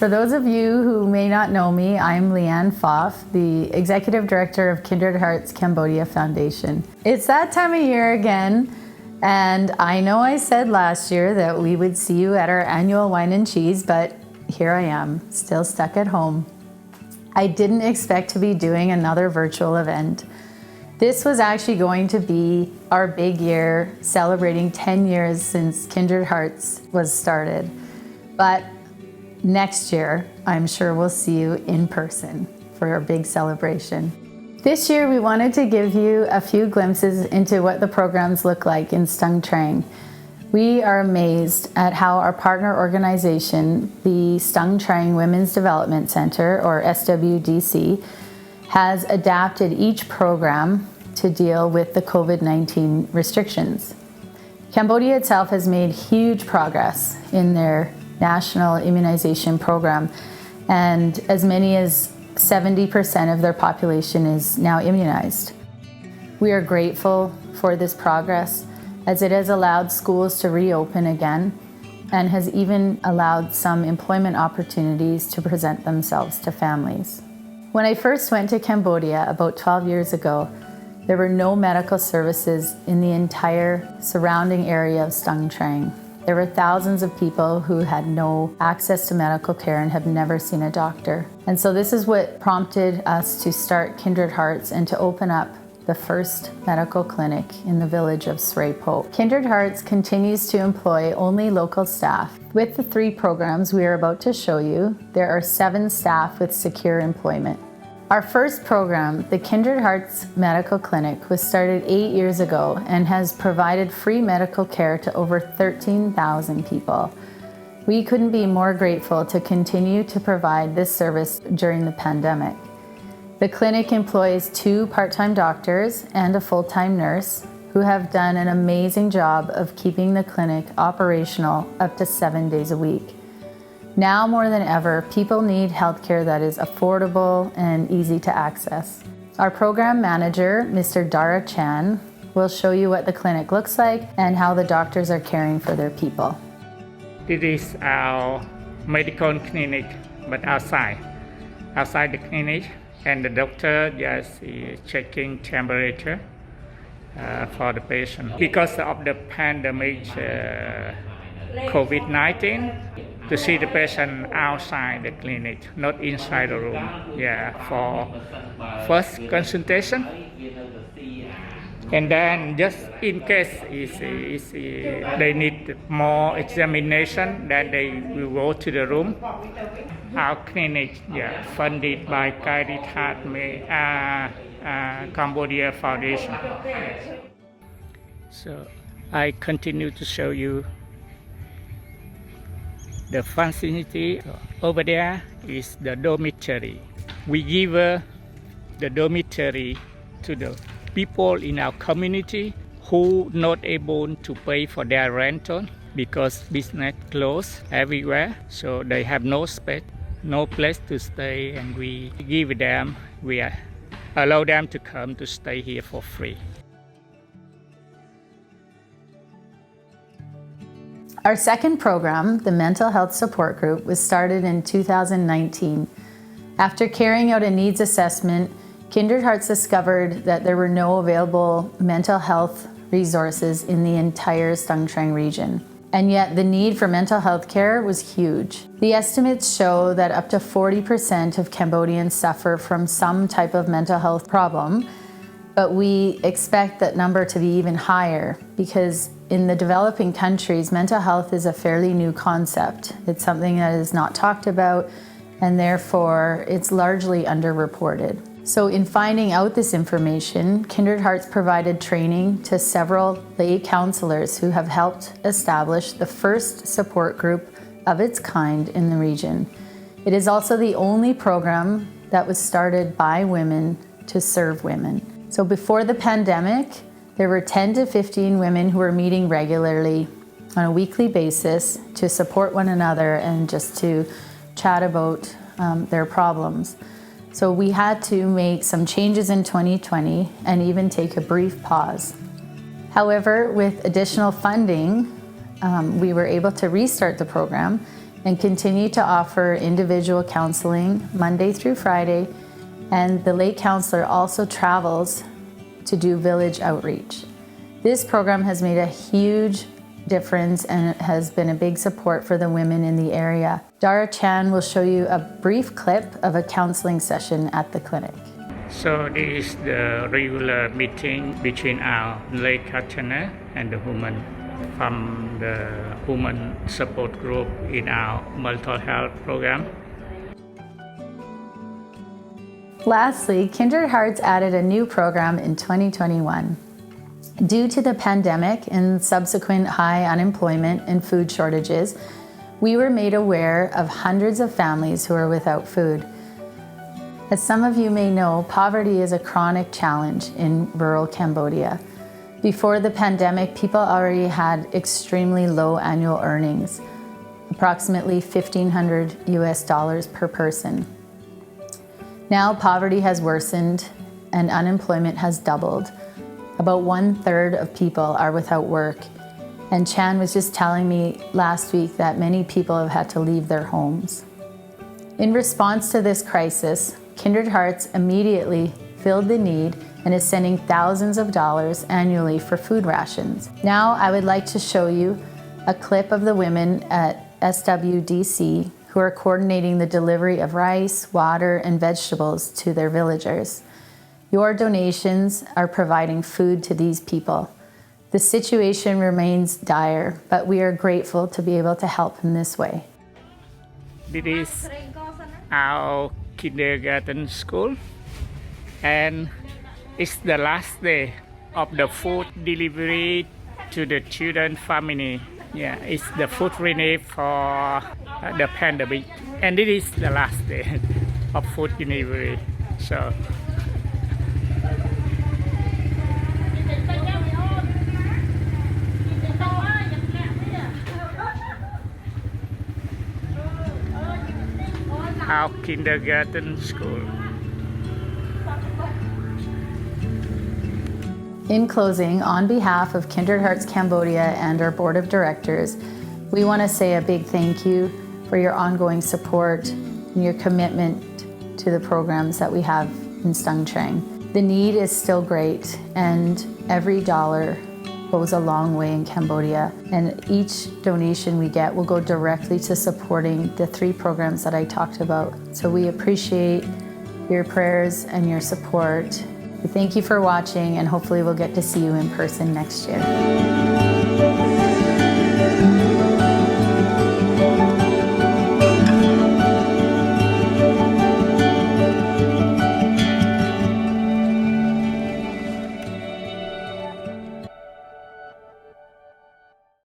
For those of you who may not know me, I'm Leanne Pfaff, the Executive Director of Kindred Hearts Cambodia Foundation. It's that time of year again, and I know I said last year that we would see you at our annual wine and cheese, but here I am, still stuck at home. I didn't expect to be doing another virtual event. This was actually going to be our big year, celebrating 10 years since Kindred Hearts was started. But next year, I'm sure we'll see you in person for our big celebration. This year, we wanted to give you a few glimpses into what the programs look like in Stung Treng. We are amazed at how our partner organization, the Stung Treng Women's Development Center, or SWDC, has adapted each program to deal with the COVID-19 restrictions. Cambodia itself has made huge progress in their national immunization program, and as many as 70% of their population is now immunized. We are grateful for this progress, as it has allowed schools to reopen again and has even allowed some employment opportunities to present themselves to families. When I first went to Cambodia about 12 years ago, there were no medical services in the entire surrounding area of Stung Treng. There were thousands of people who had no access to medical care and have never seen a doctor. And so this is what prompted us to start Kindred Hearts and to open up the first medical clinic in the village of Srei Po. Kindred Hearts continues to employ only local staff. With the 3 programs we are about to show you, there are 7 staff with secure employment. Our first program, the Kindred Hearts Medical Clinic, was started 8 years ago and has provided free medical care to over 13,000 people. We couldn't be more grateful to continue to provide this service during the pandemic. The clinic employs 2 part-time doctors and a full-time nurse who have done an amazing job of keeping the clinic operational up to 7 days a week. Now more than ever, people need healthcare that is affordable and easy to access. Our program manager, Mr. Dara Chan, will show you what the clinic looks like and how the doctors are caring for their people. This is our medical clinic, but outside the clinic, and the doctor just is checking temperature for the patient. Because of the pandemic, COVID-19, to see the patient outside the clinic, not inside the room. For first consultation, and then just in case they need more examination, then they will go to the room. Our clinic, funded by Kindred Cambodia Foundation. So I continue to show you the facility. Over there is the dormitory. We give the dormitory to the people in our community who not able to pay for their rental because business closed everywhere, so they have no space, no place to stay, and we allow them to come to stay here for free. Our second program, the Mental Health Support Group, was started in 2019. After carrying out a needs assessment, Kindred Hearts discovered that there were no available mental health resources in the entire Stung Treng region. And yet the need for mental health care was huge. The estimates show that up to 40% of Cambodians suffer from some type of mental health problem, but we expect that number to be even higher because in the developing countries, mental health is a fairly new concept. It's something that is not talked about, and therefore it's largely underreported. So in finding out this information, Kindred Hearts provided training to several lay counselors who have helped establish the first support group of its kind in the region. It is also the only program that was started by women to serve women. So before the pandemic, there were 10 to 15 women who were meeting regularly on a weekly basis to support one another and just to chat about their problems. So we had to make some changes in 2020 and even take a brief pause. However, with additional funding, we were able to restart the program and continue to offer individual counseling Monday through Friday. And the lay counselor also travels to do village outreach. This program has made a huge difference and it has been a big support for the women in the area. Dara Chan will show you a brief clip of a counseling session at the clinic. So this is the regular meeting between our lay practitioner and the woman from the woman support group in our mental health program. Lastly, Kindred Hearts added a new program in 2021. Due to the pandemic and subsequent high unemployment and food shortages, we were made aware of hundreds of families who are without food. As some of you may know, poverty is a chronic challenge in rural Cambodia. Before the pandemic, people already had extremely low annual earnings, approximately $1,500 per person. Now poverty has worsened and unemployment has doubled. About 1/3 of people are without work. And Chan was just telling me last week that many people have had to leave their homes. In response to this crisis, Kindred Hearts immediately filled the need and is sending thousands of dollars annually for food rations. Now I would like to show you a clip of the women at SWDC who are coordinating the delivery of rice, water, and vegetables to their villagers. Your donations are providing food to these people. The situation remains dire, but we are grateful to be able to help in this way. This is our kindergarten school, and it's the last day of the food delivery to the children family. Yeah, it's the food relief for the pandemic, and it is the last day of food delivery. So our kindergarten school. In closing, on behalf of Kindred Hearts Cambodia and our board of directors, we want to say a big thank you for your ongoing support and your commitment to the programs that we have in Stung Treng. The need is still great, and every dollar goes a long way in Cambodia, and each donation we get will go directly to supporting the 3 programs that I talked about. So we appreciate your prayers and your support. Thank you for watching, and hopefully we'll get to see you in person next year.